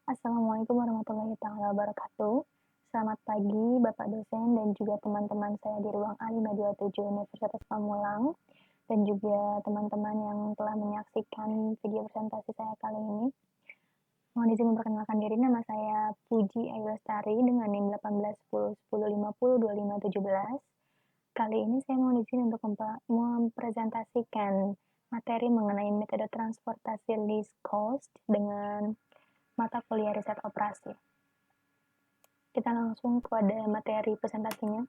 Assalamualaikum warahmatullahi taala wabarakatuh. Selamat pagi Bapak dosen dan juga teman-teman saya di ruang A527 Universitas Pamulang dan juga teman-teman yang telah menyaksikan video presentasi saya kali ini. Mohon izin memperkenalkan diri, nama saya Puji Ayu Lestari dengan NIM 181010502517. Kali ini saya mohon izin untuk mempresentasikan materi mengenai metode transportasi least cost dengan mata kuliah riset operasi. Kita langsung kepada materi presentasinya.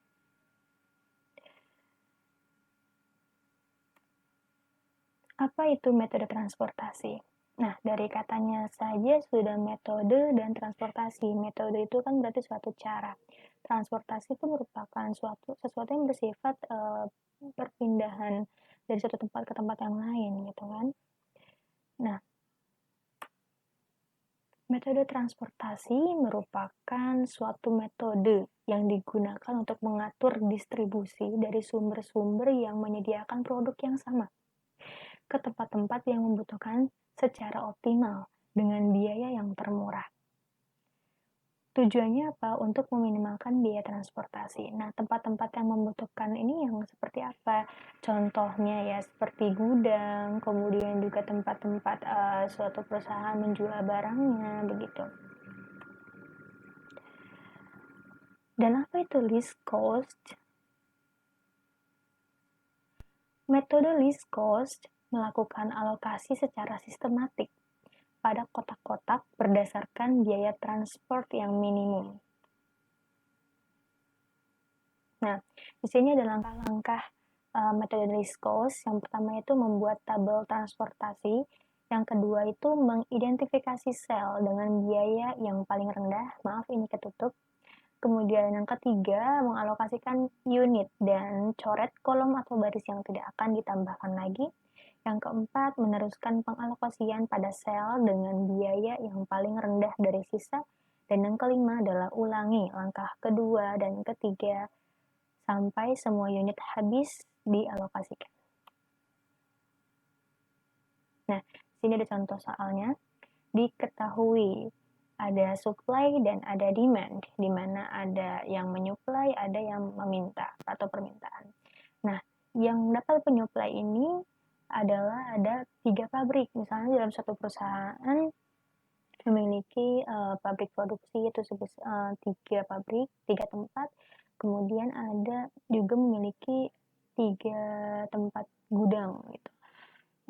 Apa itu metode transportasi? Nah, dari katanya saja sudah metode dan transportasi. Metode itu kan berarti suatu cara. Transportasi itu merupakan sesuatu yang bersifat perpindahan dari suatu tempat ke tempat yang lain, gitu kan. Nah, metode transportasi merupakan suatu metode yang digunakan untuk mengatur distribusi dari sumber-sumber yang menyediakan produk yang sama ke tempat-tempat yang membutuhkan secara optimal dengan biaya yang termurah. Tujuannya apa? Untuk meminimalkan biaya transportasi. Nah, tempat-tempat yang membutuhkan ini yang seperti apa? Contohnya ya seperti gudang, kemudian juga tempat-tempat suatu perusahaan menjual barangnya, begitu. Dan apa itu least cost? Metode least cost melakukan alokasi secara sistematik pada kotak-kotak berdasarkan biaya transport yang minimum. Nah, di sini ada langkah-langkah metode least cost. Yang pertama itu membuat tabel transportasi. Yang kedua itu mengidentifikasi sel dengan biaya yang paling rendah. Maaf, ini ketutup. Kemudian yang ketiga, mengalokasikan unit dan coret kolom atau baris yang tidak akan ditambahkan lagi. Yang keempat, meneruskan pengalokasian pada sel dengan biaya yang paling rendah dari sisa. Dan yang kelima adalah ulangi langkah kedua dan ketiga sampai semua unit habis dialokasikan. Nah, sini ada contoh soalnya. Diketahui ada supply dan ada demand, di mana ada yang menyuplai, ada yang meminta atau permintaan. Nah, yang dapat penyuplai ini adalah ada 3 pabrik. Misalnya dalam satu perusahaan memiliki pabrik produksi itu 3 pabrik, 3 tempat. Kemudian ada juga memiliki 3 tempat gudang gitu.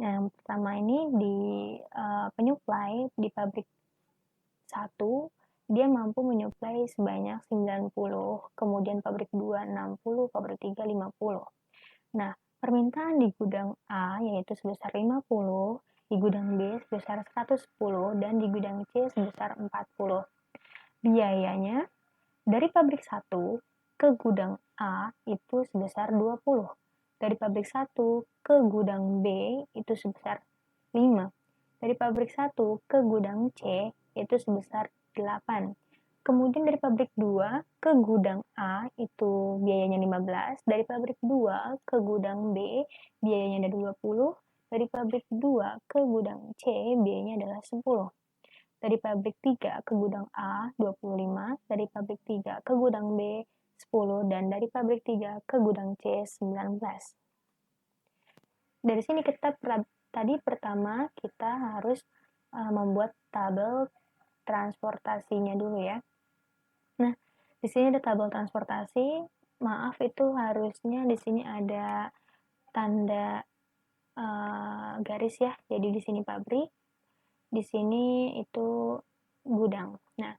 Yang pertama ini di penyuplai di pabrik 1 dia mampu menyuplai sebanyak 90, kemudian pabrik 2 60, pabrik 3 50. Nah, permintaan di gudang A yaitu sebesar 50, di gudang B sebesar 110, dan di gudang C sebesar 40. Biayanya dari pabrik 1 ke gudang A itu sebesar 20. Dari pabrik 1 ke gudang B itu sebesar 5. Dari pabrik 1 ke gudang C itu sebesar 8. Kemudian dari pabrik 2 ke gudang A itu biayanya 15. Dari pabrik 2 ke gudang B biayanya ada 20. Dari pabrik 2 ke gudang C biayanya adalah 10. Dari pabrik 3 ke gudang A 25. Dari pabrik 3 ke gudang B 10. Dan dari pabrik 3 ke gudang C 19. Dari sini kita tadi pertama kita harus membuat tabel transportasinya dulu ya. Nah, di sini ada tabel transportasi. Maaf, itu harusnya di sini ada tanda garis ya. Jadi di sini pabrik, di sini itu gudang. Nah,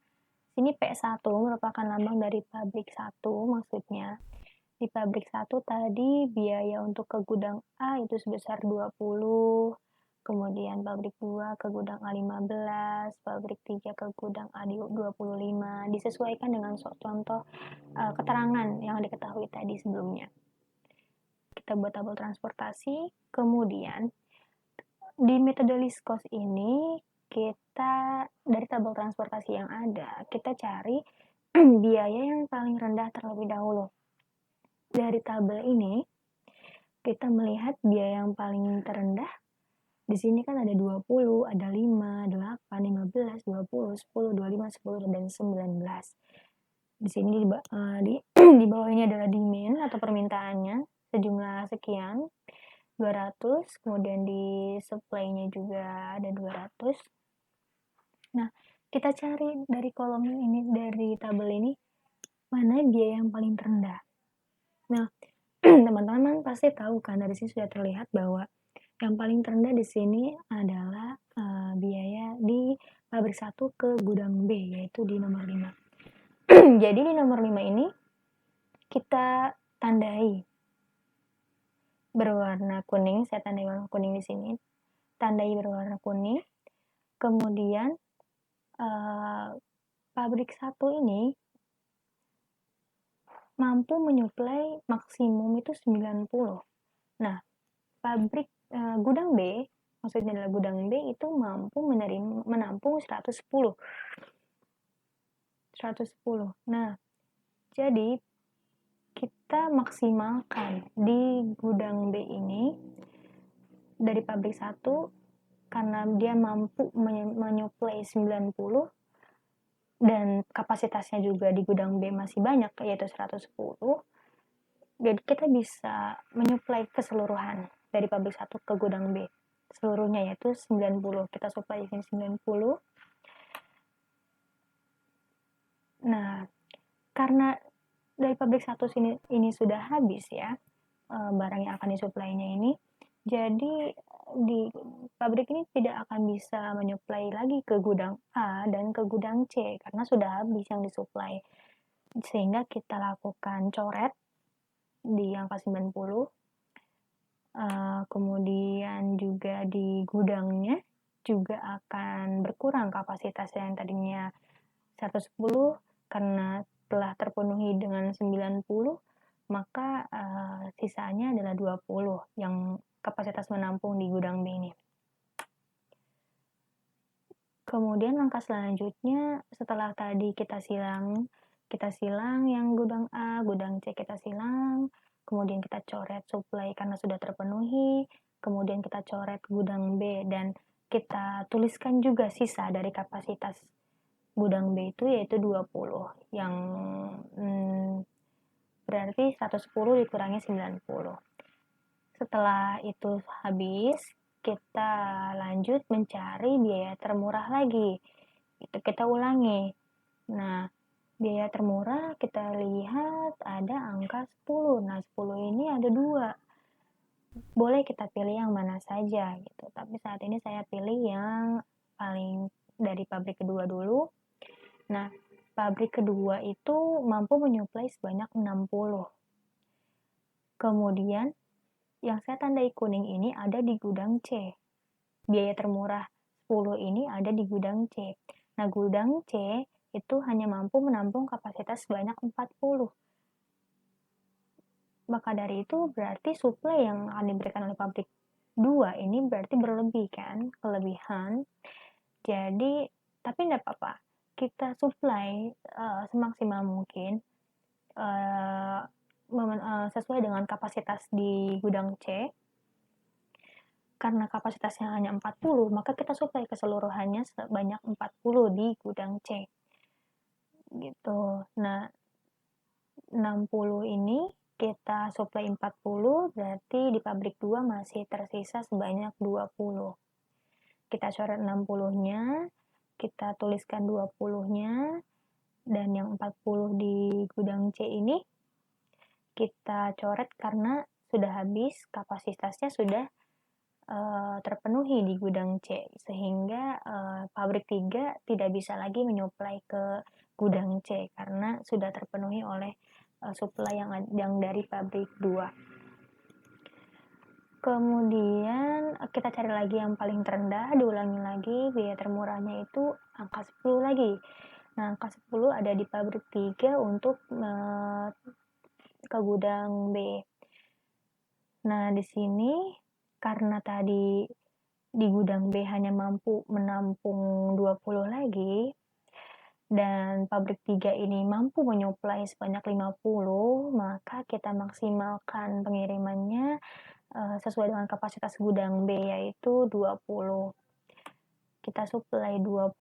sini P1 merupakan lambang dari pabrik 1 maksudnya. Di pabrik 1 tadi biaya untuk ke gudang A itu sebesar 20, kemudian pabrik 2 ke gudang A 15, pabrik 3 ke gudang A 25, disesuaikan dengan contoh keterangan yang diketahui tadi sebelumnya. Kita buat tabel transportasi, kemudian di metode least cost ini kita dari tabel transportasi yang ada, kita cari biaya yang paling rendah terlebih dahulu. Dari tabel ini kita melihat biaya yang paling terendah di sini kan ada 20, ada 5, 8, 15, 15, 20, 10, 25, 10, dan 19. Di sini di bawah ini adalah demand atau permintaannya sejumlah sekian 200, kemudian di supply-nya juga ada 200. Nah, kita cari dari kolom ini, dari tabel ini, mana biaya yang paling terendah. Nah, teman-teman pasti tahu kan, dari sini sudah terlihat bahwa yang paling terendah di sini adalah biaya di pabrik 1 ke gudang B, yaitu di nomor 5. Jadi di nomor 5 ini kita tandai berwarna kuning, saya tandai warna kuning di sini. Tandai berwarna kuning. Kemudian pabrik 1 ini mampu menyuplai maksimum itu 90. Nah, pabrik gudang B, maksudnya adalah gudang B itu mampu menampung 110. Nah, jadi kita maksimalkan di gudang B ini dari pabrik 1 karena dia mampu menyuplai 90 dan kapasitasnya juga di gudang B masih banyak, yaitu 110. Jadi kita bisa menyuplai keseluruhan dari pabrik 1 ke gudang B. Seluruhnya yaitu 90. Kita supply di sini 90. Nah, karena dari pabrik 1 ini sudah habis ya, barang yang akan disuplainya ini, jadi di pabrik ini tidak akan bisa menyuplai lagi ke gudang A dan ke gudang C karena sudah habis yang disuplai. Sehingga kita lakukan coret di angka 90. Kemudian juga di gudangnya juga akan berkurang kapasitas yang tadinya 110 karena telah terpenuhi dengan 90, maka sisanya adalah 20 yang kapasitas menampung di gudang B ini. Kemudian langkah selanjutnya setelah tadi kita silang yang gudang A, gudang C kita silang, kemudian kita coret supply karena sudah terpenuhi, kemudian kita coret gudang B dan kita tuliskan juga sisa dari kapasitas gudang B itu yaitu 20 yang berarti 110 dikurangi 90. Setelah itu habis, kita lanjut mencari biaya termurah lagi. Itu kita ulangi. Nah, biaya termurah kita lihat ada angka 10. Nah, 10 ini ada 2. Boleh kita pilih yang mana saja gitu. Tapi saat ini saya pilih yang paling dari pabrik kedua dulu. Nah, pabrik kedua itu mampu menyuplai sebanyak 60. Kemudian yang saya tandai kuning ini ada di gudang C. Biaya termurah 10 ini ada di gudang C. Nah, gudang C itu hanya mampu menampung kapasitas sebanyak 40. Maka dari itu berarti suplai yang akan diberikan oleh pabrik 2 ini berarti berlebih kan, kelebihan. Jadi, tapi tidak apa-apa. Kita suplai semaksimal mungkin sesuai dengan kapasitas di gudang C. Karena kapasitasnya hanya 40, maka kita suplai keseluruhannya sebanyak 40 di gudang C. Gitu. Nah, 60 ini kita suplai 40, berarti di pabrik 2 masih tersisa sebanyak 20. Kita coret 60-nya, kita tuliskan 20-nya, dan yang 40 di gudang C ini kita coret karena sudah habis, kapasitasnya sudah terpenuhi di gudang C, sehingga pabrik 3 tidak bisa lagi menyuplai ke gudang C karena sudah terpenuhi oleh suplai yang dari pabrik 2. Kemudian kita cari lagi yang paling terendah, diulangi lagi, biaya termurahnya itu angka 10 lagi. Nah, angka 10 ada di pabrik 3 untuk ke gudang B. Nah, di sini karena tadi di gudang B hanya mampu menampung 20 lagi dan pabrik 3 ini mampu menyuplai sebanyak 50, maka kita maksimalkan pengirimannya sesuai dengan kapasitas gudang B yaitu 20. Kita suplai 20